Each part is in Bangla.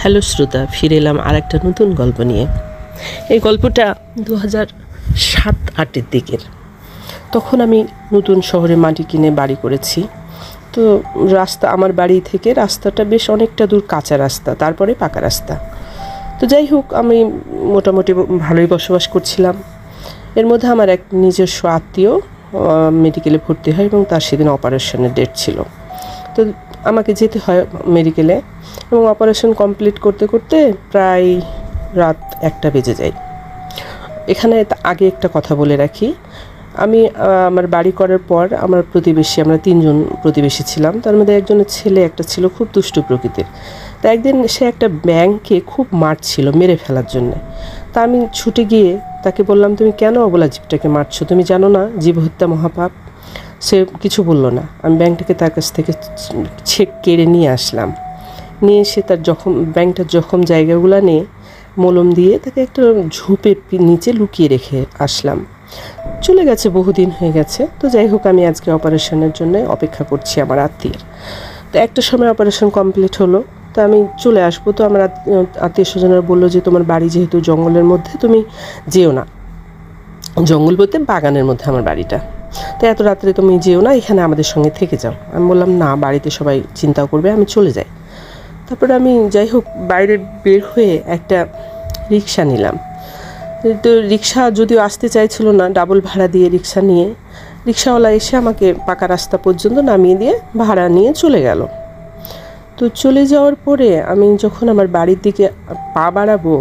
হ্যালো শ্রোতা, ফিরে এলাম আর একটা নতুন গল্প নিয়ে। এই গল্পটা 2007-08 দিকের। তখন আমি নতুন শহরে মাটি কিনে বাড়ি করেছি। তো রাস্তা, আমার বাড়ি থেকে রাস্তাটা বেশ অনেকটা দূর কাঁচা রাস্তা, তারপরে পাকা রাস্তা। তো যাই হোক, আমি মোটামুটি ভালোই বসবাস করছিলাম। এর মধ্যে আমার এক নিজস্ব আত্মীয় মেডিকেলে ভর্তি হয় এবং তার সেদিন অপারেশনের ডেট ছিল। তো আমাকে যেতে হয় মেডিকেলে, এবং অপারেশন কমপ্লিট করতে করতে প্রায় রাত 1টা বেজে যায়। এখানে আগে একটা কথা বলে রাখি, আমি আমার বাড়ি করার পর আমার প্রতিবেশী, আমরা 3জন প্রতিবেশী ছিলাম। তার মধ্যে একজনের ছেলে একটা ছিল খুব দুষ্টু প্রকৃতির। তা একদিন সে একটা ব্যাঙকে খুব মারছিল, মেরে ফেলার জন্যে। তা আমি ছুটে গিয়ে তাকে বললাম, তুমি কেন অবলা জীবটাকে মারছো? তুমি জানো না জীব হত্যা মহাপাপ? সে কিছু বলল না। আমি ব্যাঙটাকে তার কাছ থেকে কেড়ে নিয়ে আসলাম। নিয়ে এসে তার ব্যাঙটার জখম জায়গাগুলো নিয়ে মলম দিয়ে তাকে একটা ঝোপের নিচে লুকিয়ে রেখে আসলাম। চলে গেছে, বহুদিন হয়ে গেছে। তো যাই হোক, আমি আজকে অপারেশনের জন্য অপেক্ষা করছি আমার আত্মীয়ের। তো একটা সময় অপারেশন কমপ্লিট হলো, তো আমি চলে আসবো। তো আমার আত্মীয় স্বজনরা বললো যে তোমার বাড়ি যেহেতু জঙ্গলের মধ্যে, তুমি যেও না। জঙ্গল বলতে বাগানের মধ্যে আমার বাড়িটা। তো এত রাত্রে তুমি যেও না, এখানে আমাদের সঙ্গে থেকে যাও। আমি বললাম না, বাড়িতে সবাই চিন্তাও করবে, আমি চলে যাই। তারপরে আমি যাই হোক বাইরে বের হয়ে একটা রিক্সা নিলাম। তো রিক্সা যদিও আসতে চাইছিল না, ডাবল ভাড়া দিয়ে রিক্সা নিয়ে রিক্সাওয়ালা এসে আমাকে পাকা রাস্তা পর্যন্ত নামিয়ে দিয়ে ভাড়া নিয়ে চলে গেল। তো চলে যাওয়ার পরে আমি যখন আমার বাড়ির দিকে পা বাড়াবো,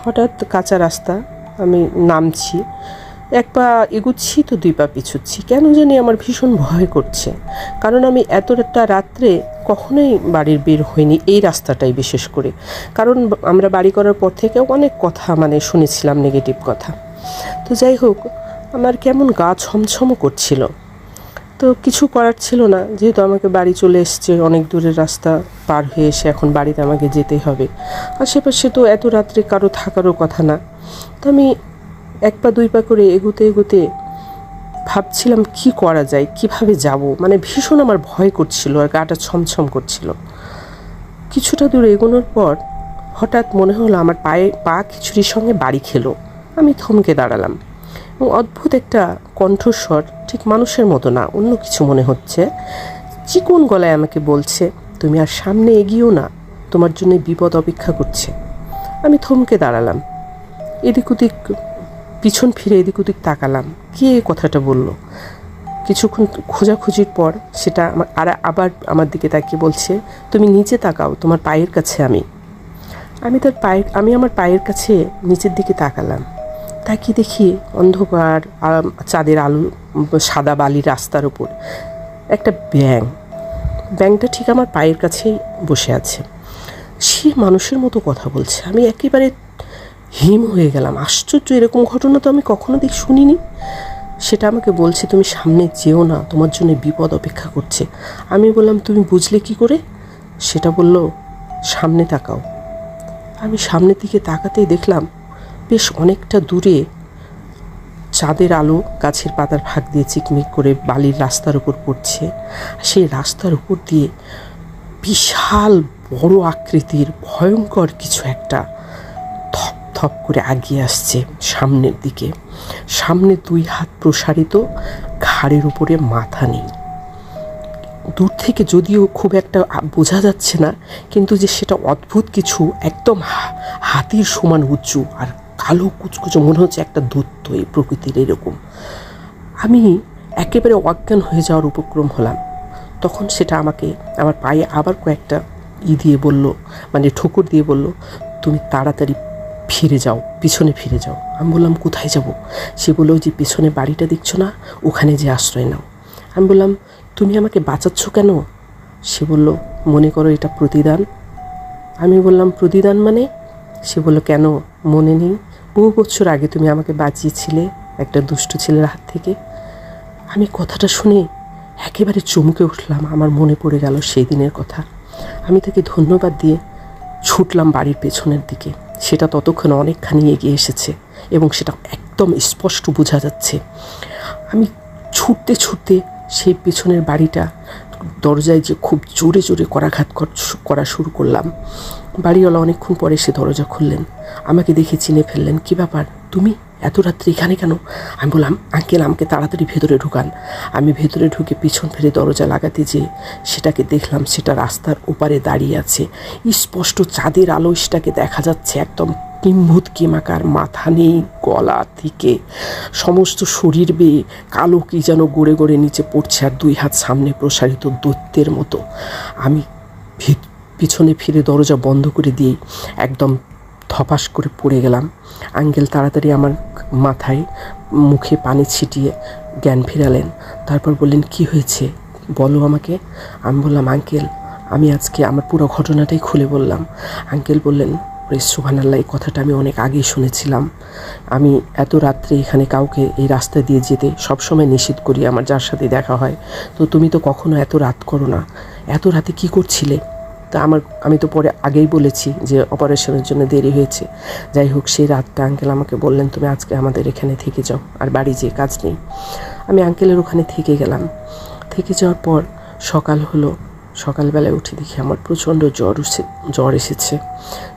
হঠাৎ কাঁচা রাস্তা, আমি নামছি, 1 পা এগুচ্ছি তো 2 পা পিছুচ্ছি। কেন জানি আমার ভীষণ ভয় করছে, কারণ আমি এতটা রাত্রে কখনোই বাড়ির বের হইনি, এই রাস্তাটাই বিশেষ করে। কারণ আমরা বাড়ি করার পর থেকে অনেক কথা শুনেছিলাম, নেগেটিভ কথা। তো যাই হোক, আমার কেমন গা ছমছমও করছিল। তো কিছু করার ছিল না, যেহেতু আমাকে বাড়ি চলে এসছে, অনেক দূরের রাস্তা পার হয়ে এসে এখন বাড়িতে আমাকে যেতেই হবে। আশেপাশে তো এত রাত্রে কারো থাকারও কথা না। তো আমি 1 পা 2 পা করে এগোতে এগোতে ভাবছিলাম কি করা যায়, কিভাবে যাব। ভীষণ আমার ভয় করছিল আর গাটা ছমছম করছিল। কিছুটা দূর এগোনোর পর হঠাৎ মনে হলো আমার পা খিচুড়ির সঙ্গে বাড়ি খেলো। আমি থমকে দাঁড়ালাম এবং অদ্ভুত একটা কণ্ঠস্বর, ঠিক মানুষের মতো না, অন্য কিছু মনে হচ্ছে, চিকন গলায় আমাকে বলছে, তুমি আর সামনে এগিয়েও না, তোমার জন্য বিপদ অপেক্ষা করছে। আমি থমকে দাঁড়ালাম, এদিক ওদিক পিছন ফিরে এদিক ওদিক তাকালাম, কে এই কথাটা বলল। কিছুক্ষণ খোঁজাখুঁজির পর সেটা আবার আমার দিকে তাকিয়ে বলছে, তুমি নিচে তাকাও, তোমার পায়ের কাছে আমি আমার পায়ের কাছে নিচের দিকে তাকালাম। তাকিয়ে দেখি অন্ধকার, চাঁদের আলো, সাদা বালি রাস্তার উপর একটা ব্যাঙটা ঠিক আমার পায়ের কাছেই বসে আছে। সে মানুষের মতো কথা বলছে। আমি একেবারে হিম হয়ে গেলাম। আশ্চর্য, এরকম ঘটনা তো আমি কখনো শুনিনি। সেটা আমাকে বলছে, তুমি সামনে যেও না, তোমার জন্য বিপদ অপেক্ষা করছে। আমি বললাম, তুমি বুঝলে কি করে? সেটা বলল, সামনে তাকাও। আমি সামনের দিকে তাকাতেই দেখলাম বেশ অনেকটা দূরে চাঁদের আলো গাছের পাতার ফাঁক দিয়ে চিকমিক করে বালির রাস্তার উপর পড়ছে। সেই রাস্তার উপর দিয়ে বিশাল বড় আকৃতির ভয়ঙ্কর কিছু একটা থপ থপ করে আগিয়ে আসছে সামনের দিকে। সামনে 2 হাত প্রসারিত, ঘাড়ের উপরে মাথা নেই। দূর থেকে যদিও খুব একটা বোঝা যাচ্ছে না, কিন্তু যে সেটা অদ্ভুত কিছু, একদম হাতির সমান উঁচু আর কালো কুচকুচো, মনে হচ্ছে একটা দৈত্য এই প্রকৃতির এরকম। আমি একেবারে অজ্ঞান হয়ে যাওয়ার উপক্রম হলাম। তখন সেটা আমাকে আমার পায়ে আবার কয়েকটা দিয়ে বলল, ঠোকর দিয়ে বলল, তুমি তাড়াতাড়ি ফিরে যাও, পিছনে ফিরে যাও। আমি বললাম, কোথায় যাব? সে বলল, যে পিছনে বাড়িটা দেখছো না, ওখানে যে আশ্রয় নাও। আমি বললাম, তুমি আমাকে বাঁচাচ্ছ কেন? সে বলল, মনে করো এটা প্রতিদান। আমি বললাম, প্রতিদান মানে? সে বলল, কেন মনে নেই? বহু বছর আগে তুমি আমাকে বাঁচিয়েছিলে একটা দুষ্ট ছেলের হাত থেকে। আমি কথাটা শুনে একেবারে চমকে উঠলাম। আমার মনে পড়ে গেল সেই দিনের কথা। আমি তাকে ধন্যবাদ দিয়ে ছুটলাম বাড়ির পেছনের দিকে। সেটা ততক্ষণ অনেকখানি এগিয়ে এসেছে এবং সেটা একদম স্পষ্ট বোঝা যাচ্ছে। আমি ছুটতে ছুটতে সেই পেছনের বাড়িটা দরজায় যে খুব জোরে জোরে করাঘাত করা শুরু করলাম। বাড়িওয়ালা অনেকক্ষণ পরে এসে দরজা খুললেন, আমাকে দেখে চিনে ফেললেন। কি ব্যাপার, তুমি এত রাত্রে এখানে কেন? আমি বললাম, আঙ্কেল আমাকে তাড়াতাড়ি ভেতরে ঢুকান। আমি ভেতরে ঢুকে পিছন ফিরে দরজা লাগাতে যেয়ে সেটাকে দেখলাম সেটা রাস্তার ওপারে দাঁড়িয়ে আছে। স্পষ্ট চাঁদের আলো সেটাকে দেখা যাচ্ছে, একদম কিম্ভূত কিমাকার, মাথা নেই, গলা থেকে সমস্ত শরীর বেয়ে কালো কি যেন গড়ে গড়ে নিচে পড়ছে, আর 2 হাত সামনে প্রসারিত দৈত্যের মতো। আমি পিছনে ফিরে দরজা বন্ধ করে দিয়ে একদম ধপাস করে পড়ে গেলাম। আঙ্কেল তাড়াতাড়ি আমার মাথায় মুখে পানি ছিটিয়ে জ্ঞান ফিরালেন। তারপর বললেন, কি হয়েছে বলো আমাকে। আমি বললাম, আঙ্কেল আমি আজকে আমার পুরো ঘটনাটাই খুলে বললাম। আঙ্কেল বললেন, ওরে সুবহানাল্লাহ, এই কথাটা আমি অনেক আগেই শুনেছিলাম। আমি এত রাত্রে এখানে কাউকে এই রাস্তা দিয়ে যেতে সবসময় নিষেধ করি আমার যার সাথে দেখা হয়। তো তুমি তো কখনো এত রাত করো না, এত রাতে কি করছিলে? তা আমি তো পরে আগেই বলেছি যে অপারেশনের জন্য দেরি হয়েছে। যাই হোক, সেই রাতটা আঙ্কেল আমাকে বললেন, তুমি আজকে আমাদের এখানে থেকে যাও, আর বাড়ি যেয়ে কাজ নেই। আমি আঙ্কেলের ওখানে থেকে গেলাম। থেকে যাওয়ার পর সকাল হলো। সকালবেলায় উঠে দেখি আমার প্রচণ্ড জ্বর এসেছে।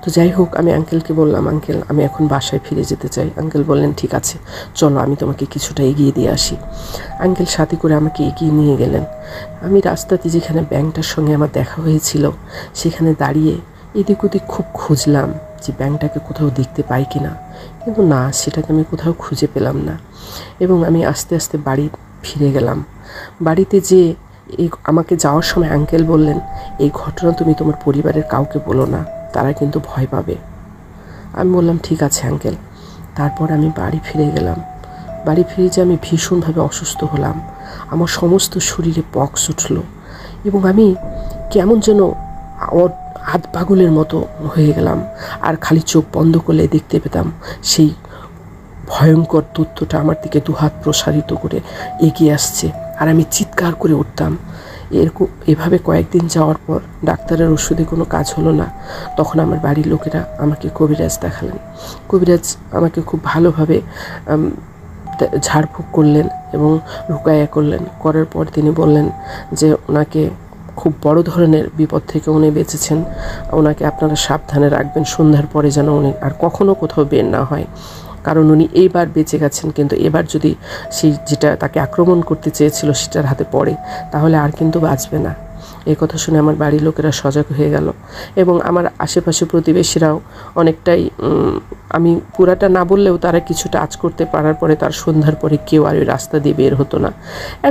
তো যাই হোক, আমি আঙ্কেলকে বললাম, আঙ্কেল আমি এখন বাসায় ফিরে যেতে চাই। আঙ্কেল বললেন, ঠিক আছে চলো, আমি তোমাকে কিছুটা এগিয়ে দিয়ে আসি। আঙ্কেল সাথে করে আমাকে এগিয়ে নিয়ে গেলেন। আমি রাস্তাতে যেখানে ব্যাংকটার সঙ্গে আমার দেখা হয়েছিল সেখানে দাঁড়িয়ে এদিক ওদিক খুব খুঁজলাম যে ব্যাংকটাকে কোথাও দেখতে পাই কি না, কিন্তু না, সেটাকে আমি কোথাও খুঁজে পেলাম না। এবং আমি আস্তে আস্তে বাড়ি ফিরে গেলাম। বাড়িতে যেয়ে আমাকে যাওয়ার সময় আঙ্কেল বললেন, এই ঘটনা তুমি তোমার পরিবারের কাউকে বলো না, তারা কিন্তু ভয় পাবে। আমি বললাম, ঠিক আছে আঙ্কেল। তারপর আমি বাড়ি ফিরে গেলাম। বাড়ি ফিরে যে আমি ভীষণভাবে অসুস্থ হলাম। আমার সমস্ত শরীরে পক্স উঠল এবং আমি কেমন যেন আধ পাগলের মতো হয়ে গেলাম। আর খালি চোখ বন্ধ করলে দেখতে পেতাম সেই ভয়ঙ্কর তথ্যটা আমার দিকে 2 হাত প্রসারিত করে এগিয়ে আসছে, আর আমি চিৎকার করে উঠতাম। এভাবে কয়েকদিন যাওয়ার পর ডাক্তারের ওষুধে কোনো কাজ হলো না। তখন আমার বাড়ির লোকেরা আমাকে কবিরাজ দেখালেন। কবিরাজ আমাকে খুব ভালোভাবে ঝাড়ফুঁক করলেন এবং রুকায়া করলেন। করার পর তিনি বললেন যে ওনাকে খুব বড় ধরনের বিপদ থেকে উনি বেঁচেছেন, ওনাকে আপনারা সাবধানে রাখবেন, সন্ধ্যার পরে যেন উনি আর কখনো কোথাও বের না হয়, কারণ উনি এইবার বেঁচে গেছেন, কিন্তু এবার যদি সেই যেটা তাকে আক্রমণ করতে চেয়েছিল সেটার হাতে পড়ে তাহলে আর কিন্তু বাঁচবে না। এই কথা শুনে আমার বাড়ির লোকেরা সজাগ হয়ে গেল এবং আমার আশেপাশে প্রতিবেশীরাও অনেকটাই, আমি পুরাটা না বললেও তারা কিছুটা আঁচ করতে পারার পরে তার সন্ধ্যার পরে কেউ আর ওই রাস্তা দিয়ে বের হতো না।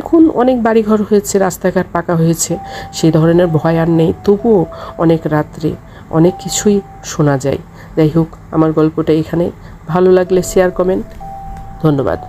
এখন অনেক বাড়িঘর হয়েছে, রাস্তাঘাট পাকা হয়েছে, সেই ধরনের ভয় আর নেই, তবুও অনেক রাত্রে অনেক কিছুই শোনা যায়। যাই হোক, আমার গল্পটা এখানে। ভালো লাগলে শেয়ার কমেন্ট। ধন্যবাদ।